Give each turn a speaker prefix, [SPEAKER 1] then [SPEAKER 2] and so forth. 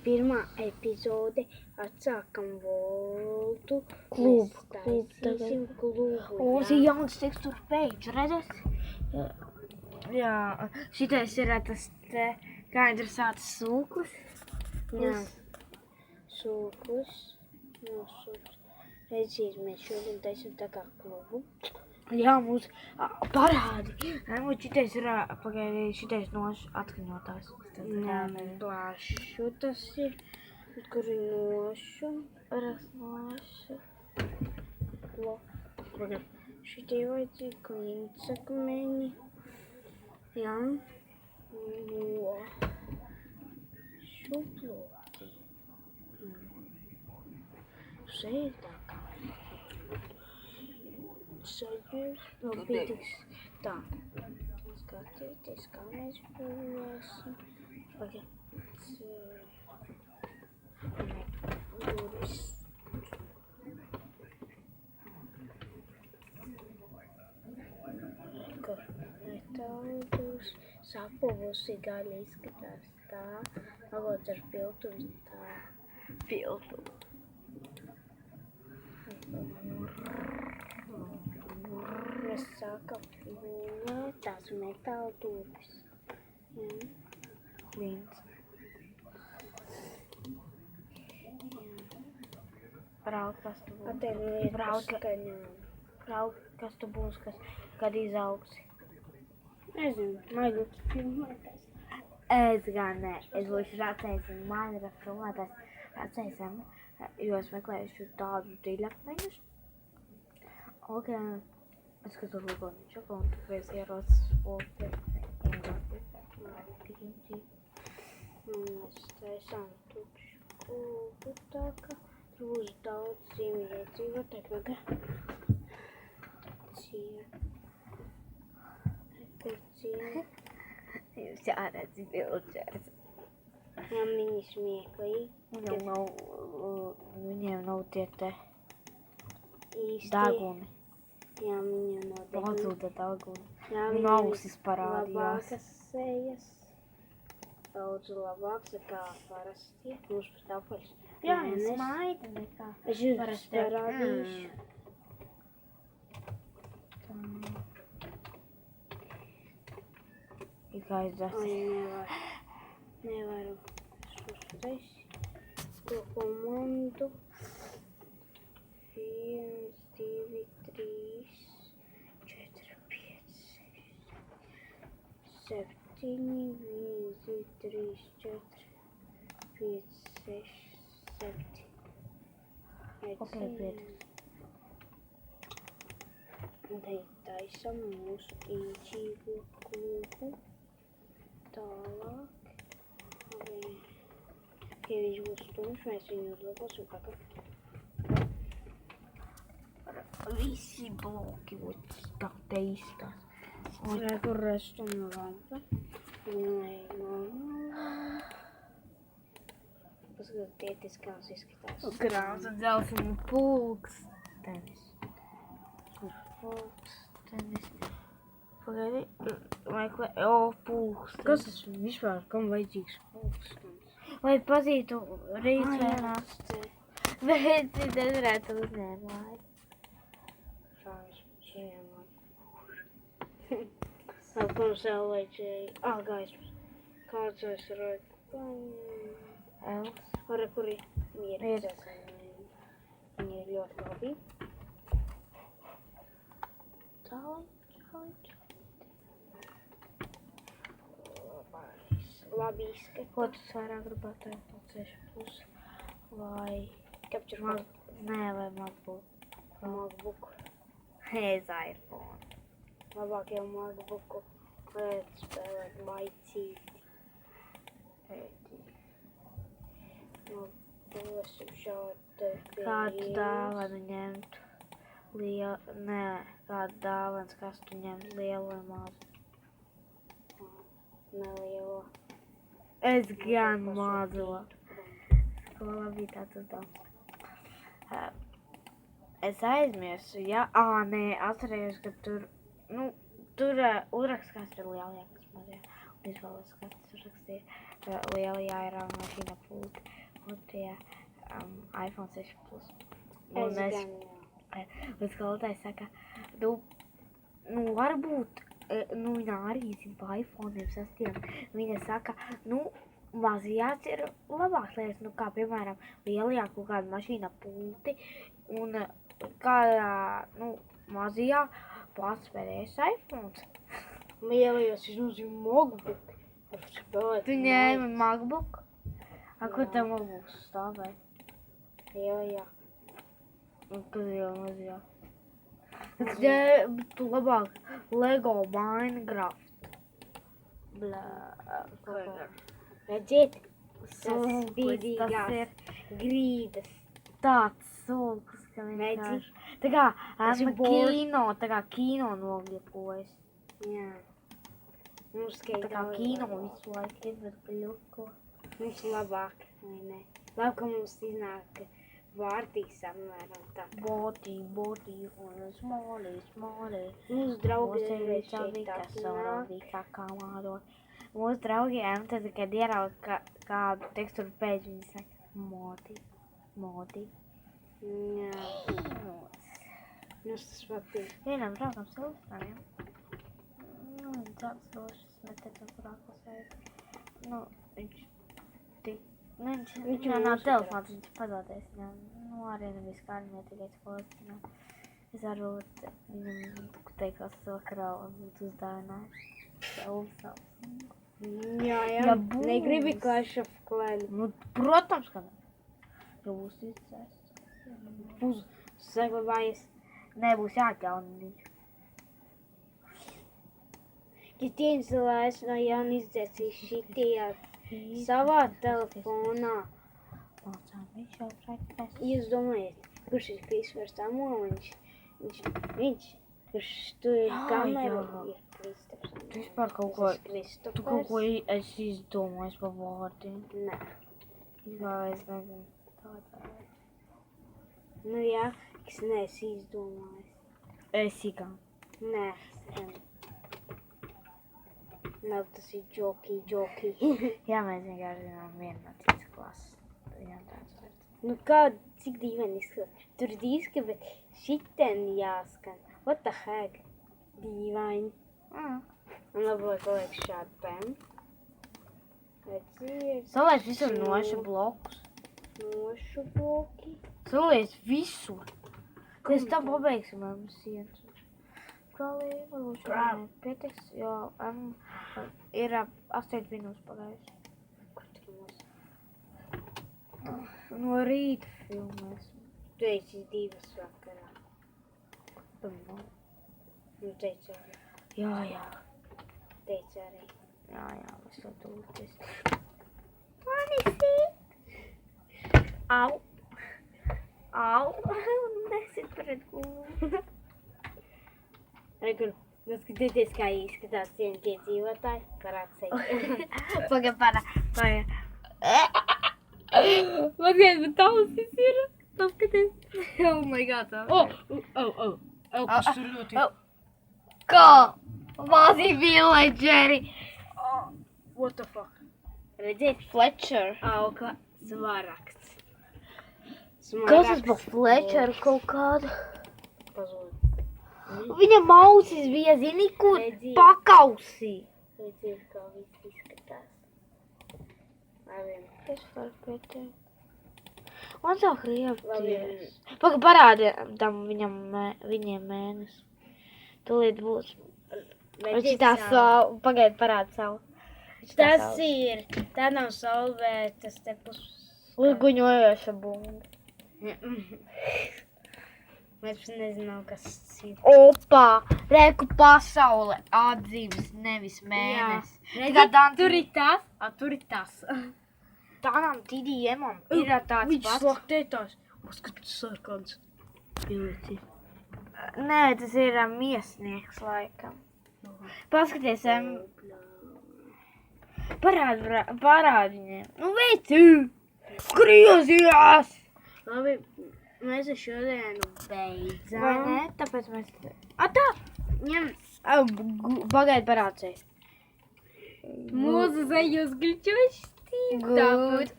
[SPEAKER 1] Pirmā epizode atsākam Voltu.
[SPEAKER 2] Klubu.
[SPEAKER 1] Mēs taisīsim klubu.
[SPEAKER 2] Mums ir jauns tekstur page, redzat? Jā, šitais ir tas te, kā interesētas sūklis.
[SPEAKER 1] Jā, sūklis. Redziet, mēs šodien taisam tā kā klubu.
[SPEAKER 2] Jā, mums parādi. Šitais ir, pagaidi, šitais atskaņotājs.
[SPEAKER 1] Nē, plašu tas ir. Kur ir nošu.
[SPEAKER 2] Nošu.
[SPEAKER 1] Šitie vajadzīgi klincakmeņi. Jā. Šuploti. Šeit tā kā. Saģers. Pītīgs. Tā. Skatieties, kā mēs būvēsim. Durvis. Metālus. Sapuvus ir gaļa izskatās tā. Alots ar piltuvi tā.
[SPEAKER 2] Piltuvi.
[SPEAKER 1] Mēs sākam būvēt tās metāla durvis.
[SPEAKER 2] Klints. Raud, kas tu būs.
[SPEAKER 1] Atēliet paskaņām.
[SPEAKER 2] Raud, kas tu būs, kad izaugsi.
[SPEAKER 1] Nezinu, maļuks filmētājs.
[SPEAKER 2] Es gan ne. Es būšu racējis un man ir filmētājs racējisam, jo es meklējuši tādus dziļakmeņus. Ok, es skatos lūgoniņš, un tu vies ierodas spolti.
[SPEAKER 1] Mēs taisām tukšu klubu tā, ka tur būs daudz zīmju iedzīvotāju.
[SPEAKER 2] Jūs jāredzi bilčers.
[SPEAKER 1] Jā, viņi smieklīgi.
[SPEAKER 2] Viņiem nav tie te
[SPEAKER 1] Īsti.
[SPEAKER 2] daguni.
[SPEAKER 1] Jā, viņiem nav daguni.
[SPEAKER 2] Mazūta daguni.
[SPEAKER 1] Jā,
[SPEAKER 2] Viņu ausis parādījās.
[SPEAKER 1] labākas sejas. Daudz labāks nekā parasti. Mums pat apaļs.
[SPEAKER 2] Jā, smaida nekā.
[SPEAKER 1] Es jums parādīšu.
[SPEAKER 2] Ir kā izdzēs.
[SPEAKER 1] Nevaru uzreiz to komandu. 1, 2, 3, 4, 5, 6, 7, 1, 2, 3, 4, 5, 6, 7.
[SPEAKER 2] Ok, pietiks.
[SPEAKER 1] Taisam mūsu īčīgo klubu. Tālāk. Ja viņš būs stumšs, mēs viņu uzlabosim pakaļ.
[SPEAKER 2] Visi bloki būs tā te izskatās.
[SPEAKER 1] Kur restum lampa. Paskatieties, kā tas izskatās.
[SPEAKER 2] Grāmata dzelzuma pulkstenis. Pulkstenis. Pagaidi, meklē, pulkstenis.
[SPEAKER 1] Kas tas vispār, kam vajadzīgs pulkstenis?
[SPEAKER 2] Lai pazītu rītdienās. Bet es redzu uzņēmāju.
[SPEAKER 1] Šāds šiem. Kam saulēķēji. Gaismas. Kāds es redzu?
[SPEAKER 2] Els.
[SPEAKER 1] Ar kuri mierīgi. Viņi ir ļoti labi. Čaliņ. Labi izskatās.
[SPEAKER 2] Ko tu vairāk gribētu teikt no ceļa puses? Vai
[SPEAKER 1] Capture
[SPEAKER 2] Nē, vai MacBook?
[SPEAKER 1] MacBook.
[SPEAKER 2] Ez iPhone.
[SPEAKER 1] Labāk jau MacBooku. Vajag spēlēt maicīti. Būsim šādi.
[SPEAKER 2] Kādu dāvanu ņemt? Kādu dāvans, kas tu ņemt, lielu vai mazu?
[SPEAKER 1] Nelielo.
[SPEAKER 2] Es gan mazo. Skolā bija tāds dāvans. Es aizmirsu, ja? Nē, atcerējos, ka tur, uzraksts, kas ir lielajā, kas mazajā. Un izvēlos, kas tur rakstīja lielajā ir mašīna pulti. bija iPhone 6 Plus.
[SPEAKER 1] Es
[SPEAKER 2] Un
[SPEAKER 1] gan, jā.
[SPEAKER 2] un skolotājs saka, nu varbūt, viņa arī zina pa iPhone'iem sastiem. Viņa saka, mazajās ir labāks lietas, kā piemēram lielajā kaut kāda mašīna pulti un kādā, mazajā pats pēdējais iPhones.
[SPEAKER 1] Lielajos iznozīm MacBook.
[SPEAKER 2] Tu ņēmi MacBook? Kur tev MacBooks stāvēja?
[SPEAKER 1] Lielajā.
[SPEAKER 2] Kas jau mazajā? Tu labāk Lego Minecraft.
[SPEAKER 1] Redziet, tas
[SPEAKER 2] Sulks,
[SPEAKER 1] spīdīgās
[SPEAKER 2] tas ir
[SPEAKER 1] grīdas.
[SPEAKER 2] tāds sulks, ka vienkārši. Tā kā esmu kino nogliekojas.
[SPEAKER 1] Jā. Mums
[SPEAKER 2] Tā kā kino visu laiku ir, bet kļuko.
[SPEAKER 1] Mums labāk, vai ne? Labi, ka mums iznāk vārtīs samēram tā.
[SPEAKER 2] Boti, un smoli.
[SPEAKER 1] Mūsu draugi
[SPEAKER 2] Mūsu vīkā kamādo. Mūsu draugiem, tad, kad ieraud kādu teksturu pēc, viņi saka, modi.
[SPEAKER 1] Jā. Mums tas patīk.
[SPEAKER 2] Vienam draugam Silvestrāniem. Viņš tāds došas, neteicu, kurā klasē. Viņš jau nav telefons, viņš pazaudēs. Arī nevis kādiem tikai skolotājiem. Es varbūt viņam teikos vakarā un būtu uzdāvinājis.
[SPEAKER 1] Jā,
[SPEAKER 2] Ja būs.
[SPEAKER 1] negribi Clash of Clans.
[SPEAKER 2] Protams, ka ne. Ja būs izdzēsts.
[SPEAKER 1] Būs saglabājies.
[SPEAKER 2] Nebūs jāatjauna viņš.
[SPEAKER 1] Ja tienzilēs no jauna izdzēsīs šitajā savā telefonā.
[SPEAKER 2] Mācām, viņš jau praktiski.
[SPEAKER 1] Jūs domājat, kurš ir Kristofers Samueliņš? Viņš, kurš tur ir kamera, ir Kristofers.
[SPEAKER 2] Tu vispār kaut ko,
[SPEAKER 1] Tu
[SPEAKER 2] kaut ko esi izdomājis pa vārdiem.
[SPEAKER 1] Nē.
[SPEAKER 2] Jā, es nezinu.
[SPEAKER 1] Nu jā, es neesmu izdomājis.
[SPEAKER 2] Esi gan.
[SPEAKER 1] Nē, sen. Nav, tas ir joki.
[SPEAKER 2] Jā, mēs vienkārši zinām vienu no citas klases. Jā, tāds vārds.
[SPEAKER 1] Nu kā, cik dīvaini izskatās. Tur diska, bet šiten jāskan. What the heck? Dīvaini. Un labāk liek šādu pen. Redziet,
[SPEAKER 2] Saliec visur nošu blokus.
[SPEAKER 1] nošu bloki.
[SPEAKER 2] Saliec visur. Pēc tam pabeigsim mums sienas. Galīgi, varbūt šodien pietiks, jo ir 8 minūtes pagājuši.
[SPEAKER 1] Kur tur mums?
[SPEAKER 2] No rīta filmēsim.
[SPEAKER 1] Tu esi 2 vakarā. Nu teicu arī.
[SPEAKER 2] Jā.
[SPEAKER 1] Teicu arī.
[SPEAKER 2] Jā, es to tūties. Au. Nesit pret gulu.
[SPEAKER 1] Rekur, paskatieties, kā izskatās tie dzīvotāji. Parāds sevi.
[SPEAKER 2] Pagaid.
[SPEAKER 1] Pagaid, bet tausis ir. Paskaties.
[SPEAKER 2] Oh my god.
[SPEAKER 1] Kas tur ļoti?
[SPEAKER 2] Kā? Mazi villageri.
[SPEAKER 1] What the fuck? Redziet?
[SPEAKER 2] Fletcher.
[SPEAKER 1] Auga smarakts.
[SPEAKER 2] Kas tas pa Fletcheru kaut kādu?
[SPEAKER 1] Pazūd.
[SPEAKER 2] Viņa mausis bija, zini, kur
[SPEAKER 1] Redzi.
[SPEAKER 2] pakausī.
[SPEAKER 1] Redziet, kā viss izskatās. Labi.
[SPEAKER 2] Es varu pieteikt. Man sāk riepties.
[SPEAKER 1] Labi.
[SPEAKER 2] Parādi tam viņiem mēnesi. Tūlīt būs. Viņš tā savu, pagaid parādi savu.
[SPEAKER 1] Tas ir, tā nav saule, bet tas te
[SPEAKER 2] Uzguņojoša bumba.
[SPEAKER 1] Mēs nezinām, kas tas ir.
[SPEAKER 2] Opā, reku pasaule atzīmes, nevis mēnesis.
[SPEAKER 1] Tur ir tas, tur ir tas.
[SPEAKER 2] Tādām TDM-am ir tāds
[SPEAKER 1] Viņš
[SPEAKER 2] pats.
[SPEAKER 1] slaktētās. Paskatās sarkans. Pilīti.
[SPEAKER 2] Nē, tas ir miesnieks laikam. Paskaties, parādi viņiem. Nu, veici! Skriezījās!
[SPEAKER 1] Labi, mēs ar šodienu beidzam.
[SPEAKER 2] Vai ne? Tāpēc mēs... Tā!
[SPEAKER 1] Ņem
[SPEAKER 2] Pagaid parādsēs.
[SPEAKER 1] mūsu zajos gličoši.
[SPEAKER 2] Good.